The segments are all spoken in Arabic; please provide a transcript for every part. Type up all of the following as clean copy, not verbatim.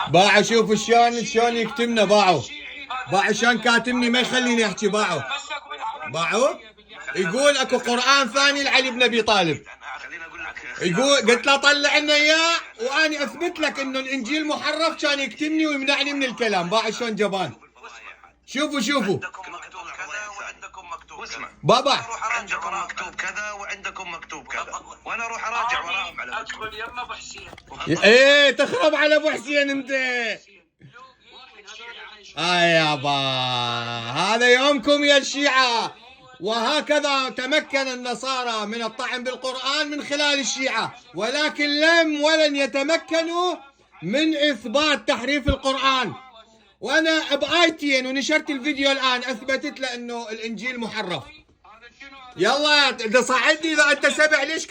باعوا شوفوا شلون يكتمنا. باعوا شلون كاتمني ما يخليني احكي. باعوا يقول اكو قرآن ثاني لعلي بن ابي طالب. يقول قلت له طلع لنا اياه واني اثبت لك انه الانجيل محرف، كان يكتمني ويمنعني من الكلام. باع شلون جبان. شوفوا بابا عندكم مكتوب كذا وعندكم مكتوب كذا، وانا اروح اراجع وراهم على ادخل يما ابو حسين. ايه تخرب على ابو حسين انت. يابا هذا يومكم يا الشيعة. وهكذا تمكن النصارى من الطعن بالقرآن من خلال الشيعة، ولكن ولن يتمكنوا من إثبات تحريف القرآن. وأنا بآيتين ونشرت الفيديو الآن أثبتت له أنه الإنجيل محرف. يلا إذا صعدني. إذا أنت سبع ليش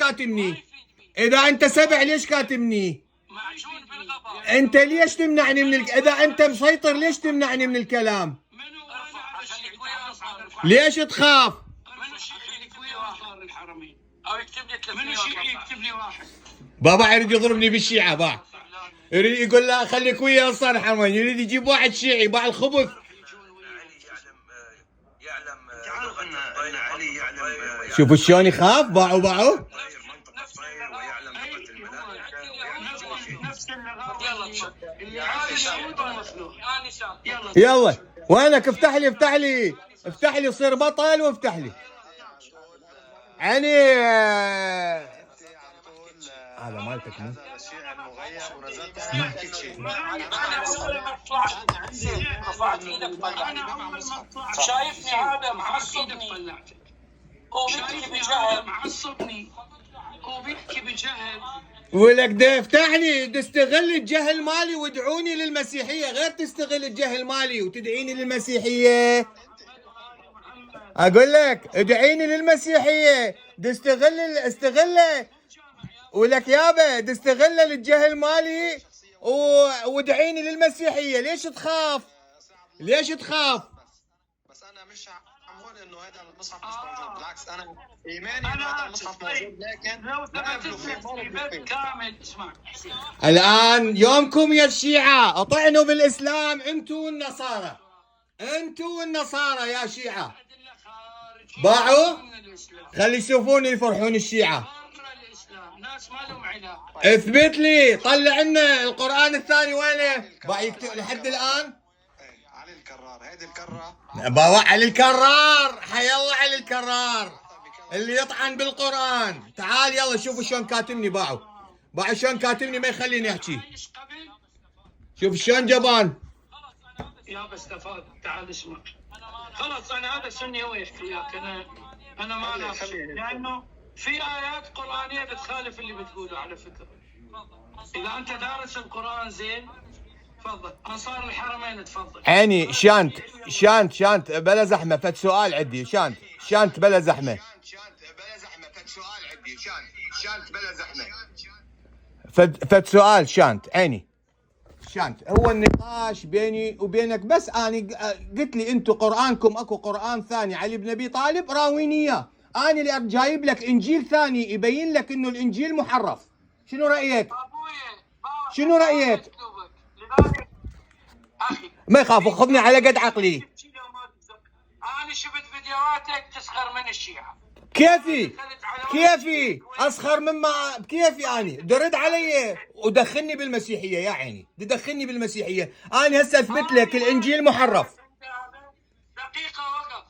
كاتمني؟ أنت ليش تمنعني من إذا أنت مسيطر ليش تمنعني من الكلام؟ ليش تخاف؟ منو شيعي يكتب لي واحد؟ بابا يريد يضربني بالشيعة. باع يريد يقول لا خليك ويا انصار الحرمين. يريد يجيب واحد شيعي. باع الخبث. شوفوا شلون يخاف. باعوا يلا وينك؟ افتح لي صير بطل وافتح لي. يعني هذا مالتك مو؟ شايفني هذا معصبني وبيحكي بجهل ولك ده افتحني. تستغل الجهل مالي وادعوني للمسيحية، غير تستغل الجهل مالي وتدعيني للمسيحية. اقول لك ادعيني للمسيحية. استغله ولك يابا تستغل الجهل مالي وادعيني للمسيحية. ليش تخاف؟ بس انا مش عم اقول انه هذا المصحف مش موجود، بالعكس انا ايماني انه هذا المصحف موجود، لكن لو ثبتت لك بيت كامل. اسمع الان يومكم يا الشيعة. اطعنوا بالاسلام انتوا والنصارى يا شيعة. باعوا خلي يشوفون يفرحون الشيعة. ناس ما لهم علاج. اثبت لي. طلع لنا القرآن الثاني وينه؟ باع يكتب لحد الان. علي الكرار. هيدي الكرة بابا علي الكرار. حي الله علي الكرار اللي يطعن بالقرآن. تعال يلا شوفوا شلون كاتمني. باعوا شلون كاتمني ما يخليني احكي. شوف شلون جبان. يا بس استفاد. تعال اسمع. خلاص انا هذا سني هو يحكي وياك. انا ما ناقش لانه في ايات قرانيه بتخالف اللي بتقوله. على فكره اذا انت دارس القران زين تفضل. انصار الحرمين تفضل. عيني شانت بلا زحمه. فد سؤال عندي. شانت بلا زحمه. فد سؤال شانت. عيني شانت. هو النقاش بيني وبينك بس. انا قلت لي انتم قرانكم اكو قران ثاني علي بن ابي طالب راويني اياه. انا اللي جايب لك انجيل ثاني يبين لك انه الانجيل محرف. شنو رايك؟ ما يخافوا. خذني على قد عقلي. انا شفت فيديوهاتك تسخر من الشيعة. كيفي اسخر مما بكيفي؟ اني درد علي ودخلني بالمسيحيه. يا عيني تدخلني بالمسيحيه. انا هسه اثبت لك الانجيل محرف. دقيقه وقف.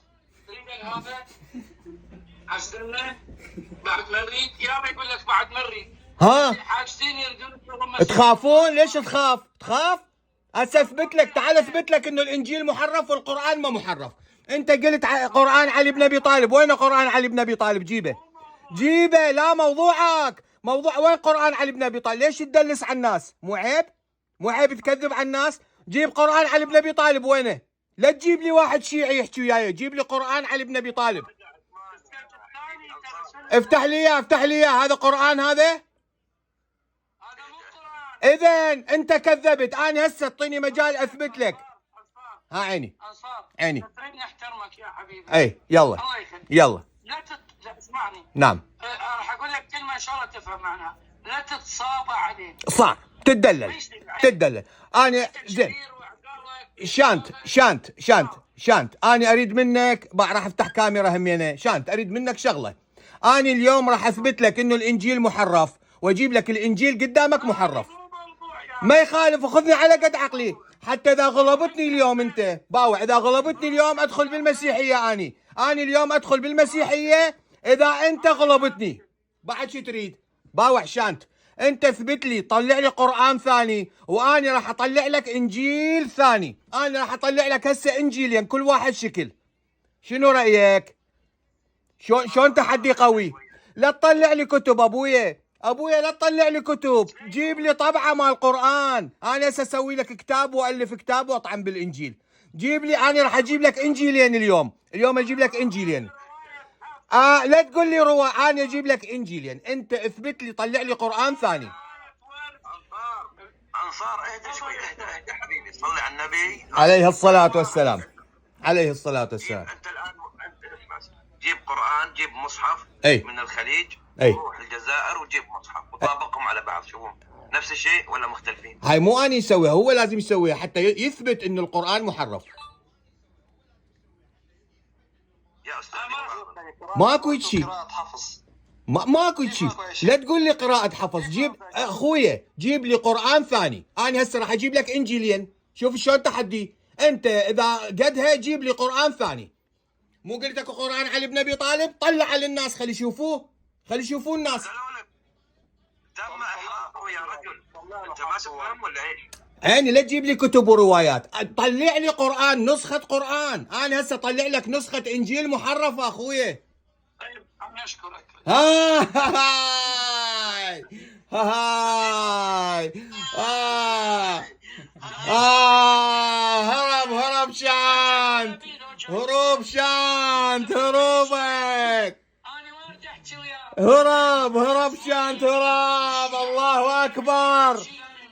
تريد هذا عسلنا بعد مريض. يا يقول لك بعد مريض. ها حاجتين يردون. تخافون؟ ليش تخاف؟ هسه اثبت لك. تعال اثبت لك انه الانجيل محرف والقران ما محرف. انت قلت قرآن علي بن ابي طالب. وين قرآن علي بن ابي طالب؟ جيبه. لا موضوعك. وين قرآن علي بن ابي طالب؟ ليش تدلس على الناس؟ مو عيب تكذب على الناس؟ جيب قرآن علي بن ابي طالب. وينه؟ لا تجيب لي واحد شيعي يحكي وياي. جيب لي قرآن علي بن ابي طالب. افتح لي اياه. هذا قرآن هذا؟ اذا انت كذبت. انا هسه اعطيني مجال اثبت لك. ها عيني تريدني احترمك يا حبيبي. اي يلا الله يخليك. لا اسمعني. نعم راح اقول لك كلمه ان شاء الله تفهم معناها. لا تتصابع عليه. صح، تدلل. انا زين. شانت انا اريد منك، راح افتح كاميرا همينه. شانت اريد منك شغله. انا اليوم راح اثبت لك انه الانجيل محرف، واجيب لك الانجيل قدامك محرف. ما يخالف، وخذني على قد عقلي. حتى اذا غلبتني اليوم انت باوع، اذا غلبتني اليوم ادخل بالمسيحيه. اني اليوم ادخل بالمسيحيه اذا انت غلبتني. بعد شو تريد؟ باوع شانت، انت اثبت لي، طلع لي قرآن ثاني، وانا راح اطلع لك انجيل ثاني. انا راح اطلع لك هسه انجيلين كل واحد شكل. شنو رايك؟ شلون تحدي قوي؟ لا تطلع لي كتب ابويا لا تطلع لي كتب، جيب لي طبعه مال القرآن. انا هسه اسوي لك كتاب والف كتاب واطعم بالانجيل. جيب لي، انا راح اجيب لك انجيلين اليوم اجيب لك انجيلين. لا تقول لي انا اجيب لك انجيلين. انت اثبت لي، طلع لي قرآن ثاني. انصار اهدى شوي، اهدى حبيبي، صلي على النبي عليه الصلاة والسلام. انت الان اسمع، جيب قرآن، جيب مصحف أي. من الخليج، أي. روح الجزائر وجيب مصحف وطابقهم على بعض، شوفهم نفس الشيء ولا مختلفين؟ هاي مو اني يسويها، هو لازم يسويها حتى يثبت انه القرآن محرف. يا استاذ ماكو شيء، قراءة حفظ. ماكو شيء. لا تقول لي قراءة حفظ. جيب اخويا، جيب لي قرآن ثاني. انا هسه راح اجيب لك انجيلين. شوف شلون تحدي. انت اذا قدها جيب لي قرآن ثاني. مو قلت لك قرآن علي بن ابي طالب؟ طلع للناس، خلي يشوفوه الناس. تم احراقه يا رجل، انت ما تفهم ولا ايش؟ يعني لا تجيب لي كتب وروايات، طلع لي قرآن، نسخة قرآن. انا هسه اطلع لك نسخة انجيل محرفة اخويا. طيب انا اشكرك. هاي هرب شانت، هروبك. انا ما بدي احكي وياك. هرب شانت،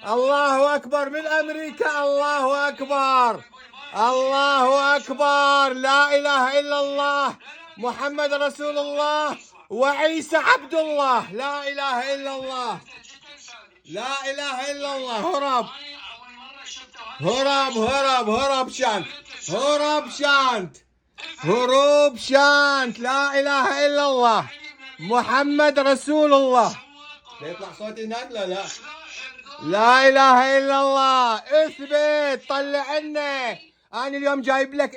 الله اكبر من امريكا. الله اكبر. لا اله الا الله محمد رسول الله وعيسى عبد الله. لا اله الا الله. هرب شانت. لا اله الا الله محمد رسول الله. يطلع صوتي هناك؟ لا اله الا الله. اثبت، طلع لنا. انا اليوم جايب لك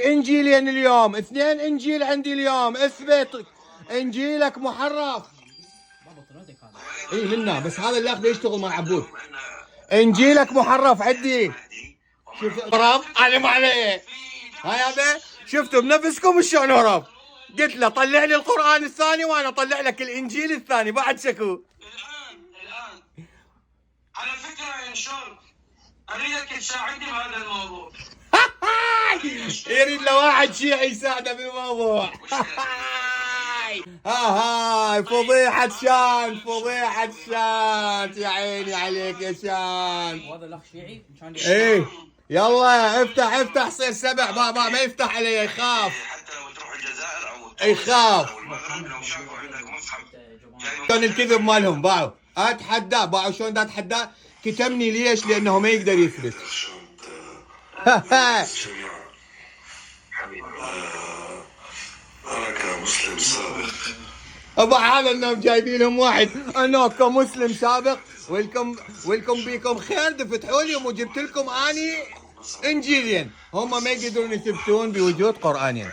انجيلين اليوم، 2 انجيل عندي اليوم. اثبت انجيلك محرف. اي منا، بس هذا اللي اخذه يشتغل مع عبود. انجيلك محرف عندي. شوف هرب، انا ما علي. هاي هذا شفتوا بنفسكم شلون هرب. قلت له طلع لي القرآن الثاني وانا اطلع لك الانجيل الثاني. بعد شكو. الان على فكره يا شر، اريدك تساعدني بهذا الموضوع. يريد له واحد شيعي يساعده بالموضوع. هاي فضيحة شانت. يا عيني عليك يا شانت. وهذا الاخ شيعي مشان ايه يلا افتح صير 7 بابا. ما يفتح علي، يخاف. حتى لو تروح الجزائر او يخاف. او المغرب، لو شافوا عندك مصحف شلون الكذب مالهم. باعوا شلون اتحداه. كتمني ليش؟ لانه ما يقدر يثبت. حبيبي أنا كمسلم سابق ابا هذا انهم جايبين لهم واحد انه كمسلم سابق. ويلكم بيكم خير. دفتحوا لي وجبت لكم اني انجيلين. هم ما يقدرون يثبتون بوجود قرآنين.